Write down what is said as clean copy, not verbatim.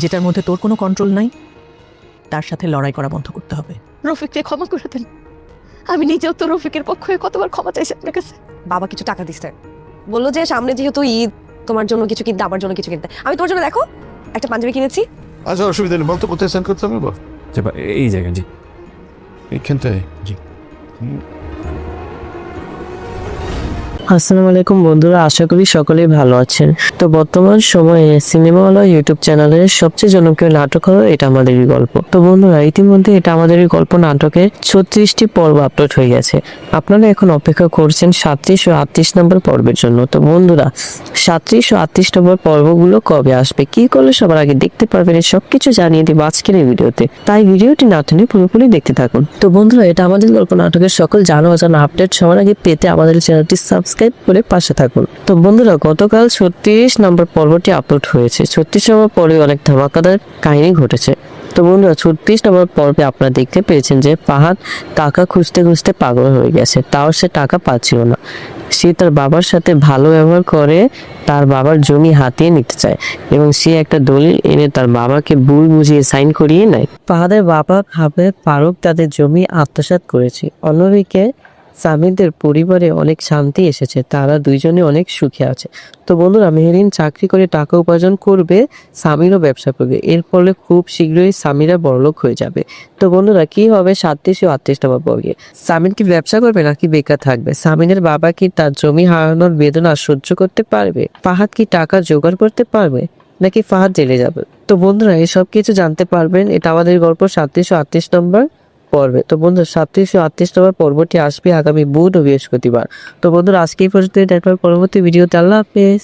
যেটার মধ্যে তোর কোনো কন্ট্রোল নাই, তার সাথে লড়াই করা বন্ধ করতে হবে। রফিককে ক্ষমা করে দেন। আমি নিজেও তো রফিকের পক্ষ হয়ে কতবার ক্ষমা চাইছি আপনার কাছে। বাবা কিছু টাকা দিচ্ছে, বললো যে সামনে যেহেতু ঈদ, তোমার জন্য কিছু কিনতে, আমার জন্য কিছু কিনতে। আমি তোমার জন্য দেখো একটা পাঞ্জাবি কিনেছি। আচ্ছা, অসুবিধা নেই, বলতো কোথায় সেন্ড করতে হবে? এই জায়গা জি। এইখানটায়? জি। আসসালামু আলাইকুম বন্ধুরা, আশা করি সকলেই ভালো আছেন। তো বর্তমান সময়ে সিনেমাওয়ালা ইউটিউব চ্যানেলের সবচেয়ে জনপ্রিয় নাটক হলো এটা আমাদেরই গল্প। তো বন্ধুরা, ইতিমধ্যে এটা আমাদেরই গল্প নাটকের 36টি পর্ব আপলোড হয়ে গেছে। আপনারা এখন অপেক্ষা করছেন 37 ও 38 নম্বর পর্বের জন্য। তো বন্ধুরা, 37 ও 38 নম্বর পর্বগুলো কবে আসবে, কি করলে সবার আগে দেখতে পারবেন, এই সবকিছু জানিয়ে দিব আজকের এই ভিডিওতে। তাই ভিডিওটি না টেনে পুরোপুরি দেখতে থাকুন। তো বন্ধুরা, এটা আমাদের গল্প নাটকের সকল জানা অজানা আপডেট সবার আগে পেতে আমাদের চ্যানেলটি সাবস্ক্রাইব করে পাশে থাকুন। তো বন্ধুরা, গতকাল 36 নম্বর পর্বটি আপলোড হয়েছে। 36 নম্বর পর্বে অনেক ধামাকাদার কাহিনী ঘটেছে। তো বন্ধুরা, 36 নম্বর পর্বে আপনারা দেখতে পেয়েছেন যে ফাহাদ টাকা খুঁজতে খুঁজতে পাগল হয়ে গেছে, তাও সে টাকা পাচ্ছিল না। সে তার বাবার সাথে ভালো ব্যবহার করে তার বাবার জমি হাতিয়ে নিতে চায় এবং সে একটা দলিল এনে তার বাবাকে ভুল বুঝিয়ে সাইন করিয়ে নেয়। ফাহাদের বাবা ভাবে ফারুক তাদের জমি আত্মসাৎ করেছে। অন্যদিকে সামিদের পরিবারে অনেক শান্তি এসেছে, তারা দুইজনে অনেক সুখে আছে। তো বন্ধুরা, মেহেরিন চাকরি করে টাকা উপার্জন করবে, সামিরও ব্যবসা করবে। এর ফলে খুব শীঘ্রই সামিরা বড়লোক হয়ে যাবে। তো বন্ধুরা, কি হবে 37 ও 38 নম্বর পর্বে? সামির কি ব্যবসা করবে নাকি বেকার থাকবে? সামিনের বাবা কি তার জমি হারানোর বেদনা সহ্য করতে পারবে? ফাহাদ কি টাকা জোগাড় করতে পারবে নাকি ফাহাদ জেলে যাবে? তো বন্ধুরা, এসব কিছু জানতে পারবেন এটা আমাদের গল্প 37 ও 38 নম্বর পর্বে। তো বন্ধুরা, 37 ও 38 নম্বর পর্বটি আসবে আগামী বুধ ও বৃহস্পতিবার। তো বন্ধুরা, আজকে এই পর্যন্ত, পরবর্তী ভিডিওতে। আল্লাহ হাফেজ।